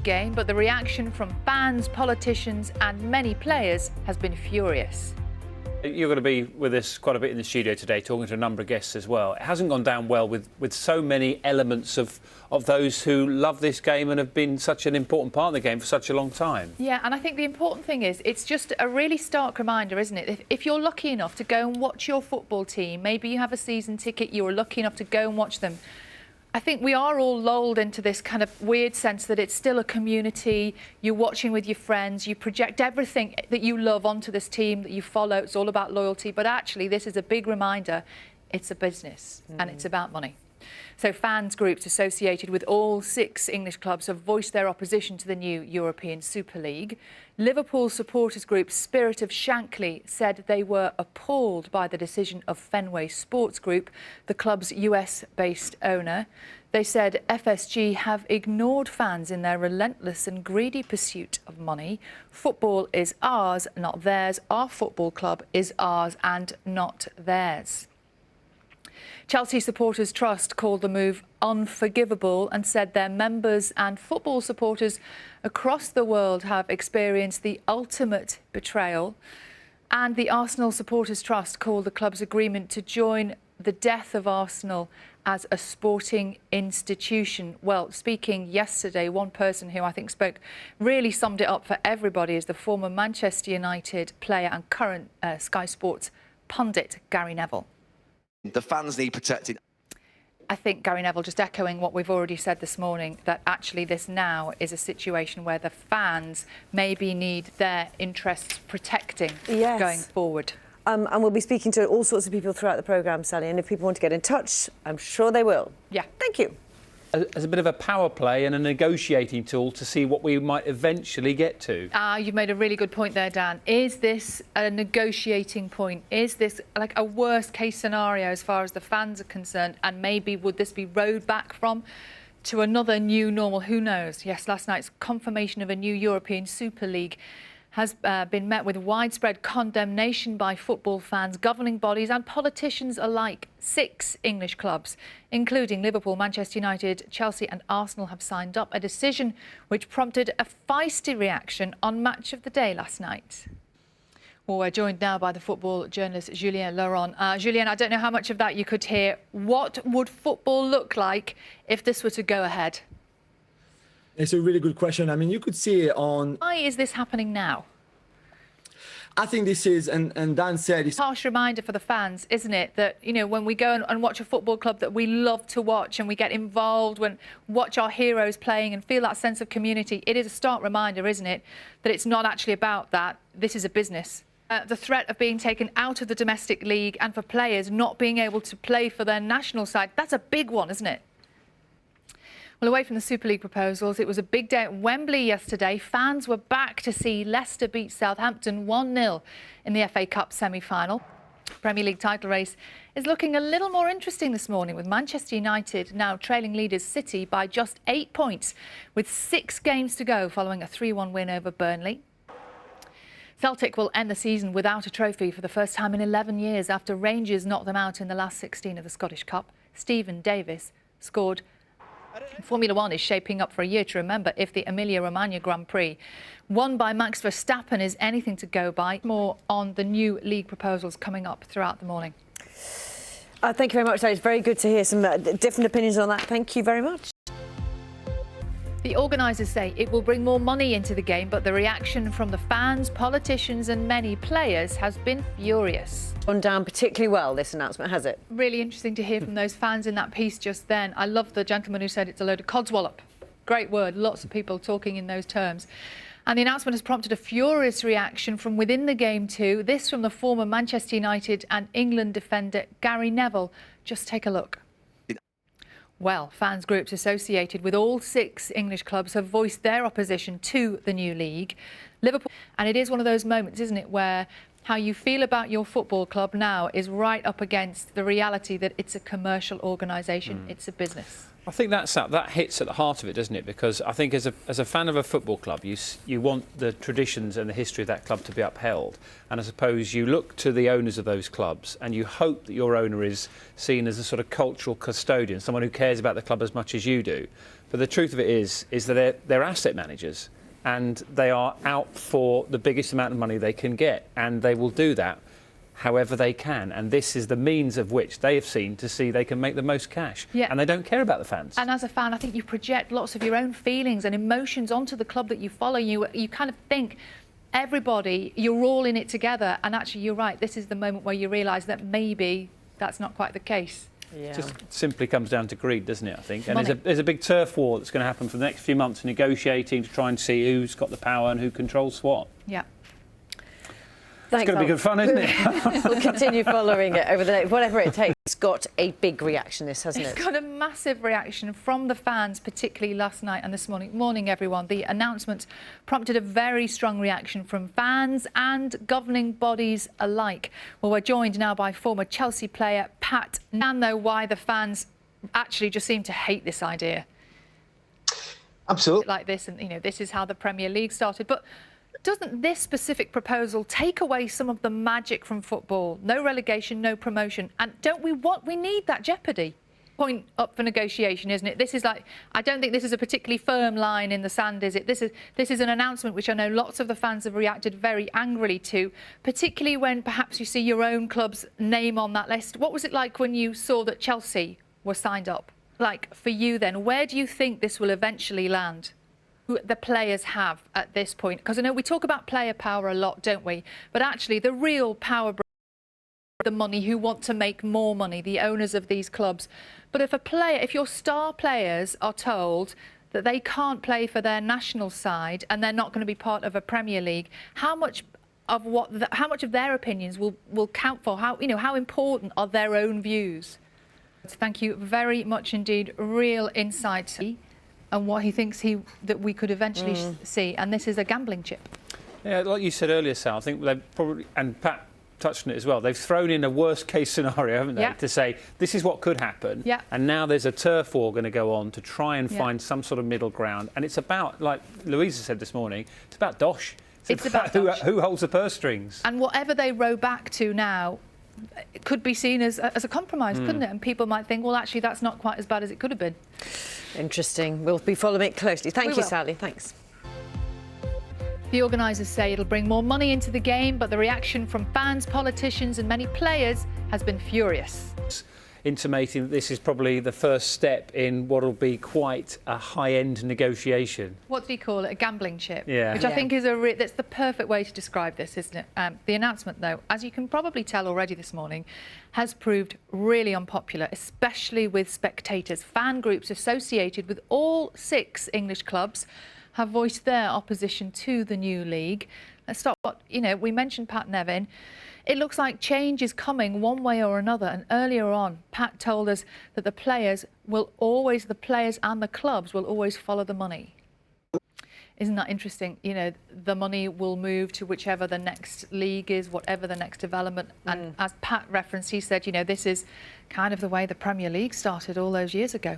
game, but the reaction from fans, politicians and many players has been furious. You're going to be with us quite a bit in the studio today, talking to a number of guests as well. It hasn't gone down well with so many elements of those who love this game and have been such an important part of the game for such a long time. Yeah, and I think the important thing is it's just a really stark reminder, isn't it? If you're lucky enough to go and watch your football team, maybe you have a season ticket, you were lucky enough to go and watch them. I think we are all lulled into this kind of weird sense that it's still a community. You're watching with your friends. You project everything that you love onto this team that you follow. It's all about loyalty. But actually, this is a big reminder. It's a business and it's about money. So fans groups associated with all 6 English clubs have voiced their opposition to the new European Super League. Liverpool supporters group Spirit of Shankly said they were appalled by the decision of Fenway Sports Group, the club's US-based owner. They said FSG have ignored fans in their relentless and greedy pursuit of money. Football is ours, not theirs. Our football club is ours and not theirs. Chelsea Supporters Trust called the move unforgivable and said their members and football supporters across the world have experienced the ultimate betrayal. And the Arsenal Supporters Trust called the club's agreement to join the death of Arsenal as a sporting institution. Well, speaking yesterday, one person who I think spoke really summed it up for everybody is the former Manchester United player and current Sky Sports pundit, Gary Neville. The fans need protecting. I think Gary Neville just echoing what we've already said this morning, that actually this now is a situation where the fans maybe need their interests protecting going forward. And we'll be speaking to all sorts of people throughout the programme, Sally, and if people want to get in touch, I'm sure they will. Yeah. Thank you. As a bit of a power play and a negotiating tool to see what we might eventually get to. You've made a really good point there, Dan. Is this a negotiating point? Is this like a worst case scenario as far as the fans are concerned? And maybe would this be rowed back from to another new normal? Who knows? Yes, last night's confirmation of a new European Super League has been met with widespread condemnation by football fans, governing bodies and politicians alike. 6 English clubs, including Liverpool, Manchester United, Chelsea and Arsenal, have signed up, a decision which prompted a feisty reaction on Match of the Day last night. Well, we're joined now by the football journalist Julien Laurent. Julien, I don't know how much of that you could hear. What would football look like if this were to go ahead? It's a really good question. I mean, you could see it on... Why is this happening now? I think this is, and Dan said... It's a harsh reminder for the fans, isn't it? That, you know, when we go and watch a football club that we love to watch and we get involved, when watch our heroes playing and feel that sense of community, it is a stark reminder, isn't it, that it's not actually about that. This is a business. The threat of being taken out of the domestic league and for players not being able to play for their national side, that's a big one, isn't it? Well, away from the Super League proposals, it was a big day at Wembley yesterday. Fans were back to see Leicester beat Southampton 1-0 in the FA Cup semi-final. Premier League title race is looking a little more interesting this morning, with Manchester United now trailing leaders City by just 8 points, with 6 games to go following a 3-1 win over Burnley. Celtic will end the season without a trophy for the first time in 11 years after Rangers knocked them out in the last 16 of the Scottish Cup. Stephen Davis scored. Formula One is shaping up for a year to remember if the Emilia-Romagna Grand Prix, won by Max Verstappen, is anything to go by. More on the new league proposals coming up throughout the morning. Thank you very much. It's very good to hear some different opinions on that. Thank you very much. The organisers say it will bring more money into the game, but the reaction from the fans, politicians and many players has been furious. Gone down particularly well, this announcement, has it? Really interesting to hear from those fans in that piece just then. I love the gentleman who said it's a load of codswallop. Great word, lots of people talking in those terms. And the announcement has prompted a furious reaction from within the game too. This from the former Manchester United and England defender Gary Neville. Just take a look. Well, fans groups associated with all 6 English clubs have voiced their opposition to the new league. Liverpool, and it is one of those moments, isn't it, where how you feel about your football club now is right up against the reality that it's a commercial organisation, it's a business. I think that hits at the heart of it, doesn't it? Because I think as a fan of a football club, you want the traditions and the history of that club to be upheld. And I suppose you look to the owners of those clubs and you hope that your owner is seen as a sort of cultural custodian, someone who cares about the club as much as you do. But the truth of it is that they're asset managers, and they are out for the biggest amount of money they can get, and they will do that however they can. And this is the means of which they have seen to see they can make the most cash. Yeah. And they don't care about the fans. And as a fan, I think you project lots of your own feelings and emotions onto the club that you follow. You kind of think everybody, you're all in it together. And actually, you're right. This is the moment where you realise that maybe that's not quite the case. Yeah. Just simply comes down to greed, doesn't it, I think? And Money. there's a big turf war that's going to happen for the next few months, negotiating to try and see who's got the power and who controls what. Yeah. Thanks, It's going to be good fun, isn't it? We'll continue following it over the next, whatever it takes. It's got a big reaction, this, hasn't It's it? got a massive reaction from the fans, particularly last night and this morning. Morning, everyone. The announcement prompted a very strong reaction from fans and governing bodies alike. Well, we're joined now by former Chelsea player Pat Nan, though, why the fans actually just seem to hate this idea. Absolutely. Like this, and, you know, this is how the Premier League started. But doesn't this specific proposal take away some of the magic from football? No relegation, no promotion. And don't we need that jeopardy? Point up for negotiation, isn't it? This is like, I don't think this is a particularly firm line in the sand, is it? This is an announcement which I know lots of the fans have reacted very angrily to, particularly when perhaps you see your own club's name on that list. What was it like when you saw that Chelsea were signed up? Like, for you then, where do you think this will eventually land? Who the players have at this point? Because I know we talk about player power a lot, don't we? But actually, the real power, the money, who want to make more money, the owners of these clubs. But if your star players are told that they can't play for their national side and they're not going to be part of a Premier League, how much of their opinions will count for? How important are their own views? Thank you very much indeed. Real insight. And what he thinks that we could eventually see. And this is a gambling chip. Yeah, like you said earlier, Sal, I think they've probably, and Pat touched on it as well, they've thrown in a worst case scenario, haven't they, Yeah. to say this is what could happen. Yeah. And now there's a turf war going to go on to try and find some sort of middle ground. And it's about, like Louisa said this morning, it's about dosh. It's about dosh. Who holds the purse strings. And whatever they row back to now, it could be seen as a compromise, couldn't it? And people might think, well, actually, that's not quite as bad as it could have been. Interesting. We'll be following it closely. Thank you, Sally. Thanks. The organisers say it'll bring more money into the game, but the reaction from fans, politicians and many players has been furious. Intimating that this is probably the first step in what will be quite a high-end negotiation. What did he call it? A gambling chip? Yeah. Which I think is that's the perfect way to describe this, isn't it? The announcement, though, as you can probably tell already this morning, has proved really unpopular, especially with spectators. Fan groups associated with all 6 English clubs have voiced their opposition to the new league. Let's start. We mentioned Pat Nevin. It looks like change is coming one way or another. And earlier on, Pat told us that the players and the clubs will always follow the money. Isn't that interesting? The money will move to whichever the next league is, whatever the next development. And as Pat referenced, he said, this is kind of the way the Premier League started all those years ago.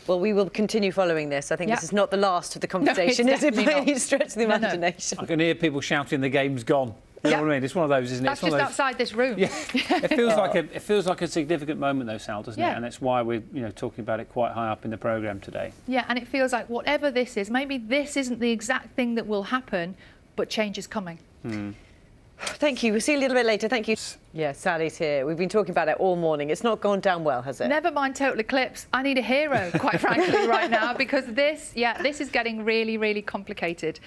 Well, we will continue following this. I think this is not the last of the conversation, is it, by any stretch of the imagination? I can hear people shouting the game's gone. You know what I mean? It's one of those, isn't it? That's just outside this room. Yeah. It feels like a significant moment, though, Sal, doesn't it? And that's why we're talking about it quite high up in the programme today. Yeah, and it feels like whatever this is, maybe this isn't the exact thing that will happen, but change is coming. Thank you. We'll see you a little bit later. Thank you. Yeah, Sally's here. We've been talking about it all morning. It's not gone down well, has it? Never mind total eclipse. I need a hero, quite frankly, right now, because this is getting really, really complicated.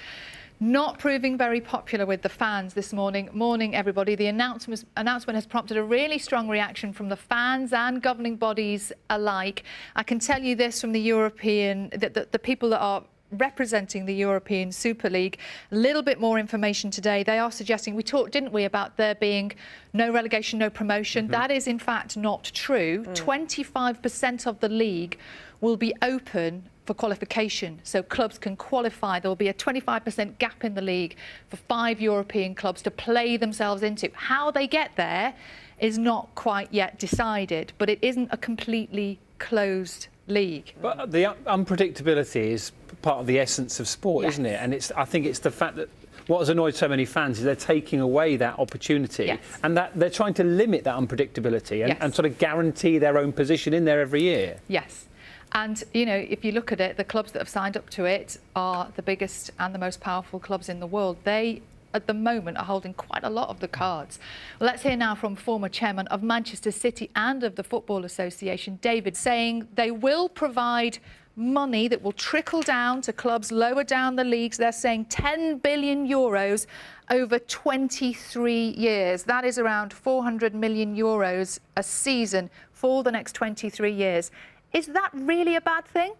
Not proving very popular with the fans this morning. Morning, everybody. The announcement has prompted a really strong reaction from the fans and governing bodies alike. I can tell you this from the European, the people that are representing the European Super League. A little bit more information today. They are suggesting, we talked, didn't we, about there being no relegation, no promotion. That is, in fact, not true. 25% of the league will be open for qualification, so clubs can qualify. There will be a 25% gap in the league for 5 European clubs to play themselves into. How they get there is not quite yet decided, but it isn't a completely closed league. But the unpredictability is part of the essence of sport, isn't it? And I think it's the fact that what has annoyed so many fans is they're taking away that opportunity, and that they're trying to limit that unpredictability and sort of guarantee their own position in there every year. Yes. And, you know, if you look at it, the clubs that have signed up to it are the biggest and the most powerful clubs in the world. They, at the moment, are holding quite a lot of the cards. Well, let's hear now from former chairman of Manchester City and of the Football Association, David, saying they will provide money that will trickle down to clubs lower down the leagues. They're saying 10 billion euros over 23 years. That is around 400 million euros a season for the next 23 years. Is that really a bad thing?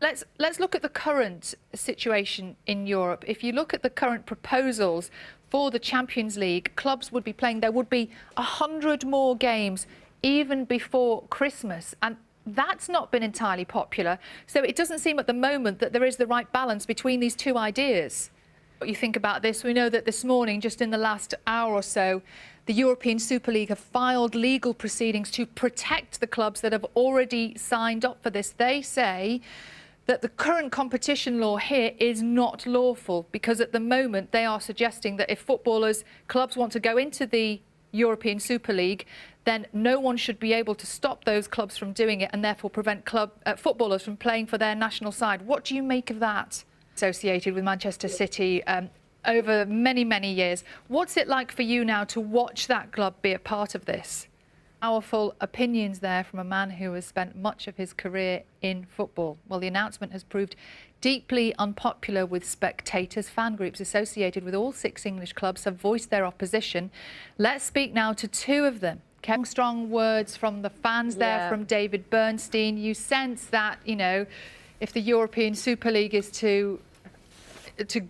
Let's look at the current situation in Europe. If you look at the current proposals for the Champions League, clubs would be playing, there would be 100 more games even before Christmas. And that's not been entirely popular. So it doesn't seem at the moment that there is the right balance between these two ideas. What you think about this? We know that this morning, just in the last hour or so, the European Super League have filed legal proceedings to protect the clubs that have already signed up for this. They say that the current competition law here is not lawful because at the moment they are suggesting that if clubs want to go into the European Super League, then no one should be able to stop those clubs from doing it and therefore prevent footballers from playing for their national side. What do you make of that? Associated with Manchester City over many, many years. What's it like for you now to watch that club be a part of this? Powerful opinions there from a man who has spent much of his career in football. Well, the announcement has proved deeply unpopular with spectators. Fan groups associated with all 6 English clubs have voiced their opposition. Let's speak now to 2 of them. Strong words from the fans there, from David Bernstein. You sense that, you know, if the European Super League is to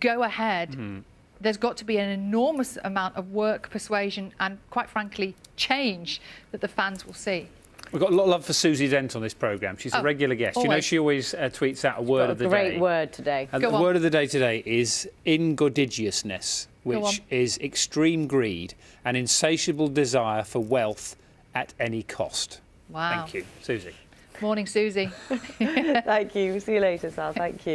go ahead, there's got to be an enormous amount of work, persuasion and, quite frankly, change that the fans will see. We've got a lot of love for Susie Dent on this programme. She's a regular guest. Always. You know, she always tweets out a word of the day. Great word today. And the word of the day today is ingodidiousness, which is extreme greed and insatiable desire for wealth at any cost. Wow. Thank you, Susie. Morning, Susie. Thank you. See you later, Sal. Thank you.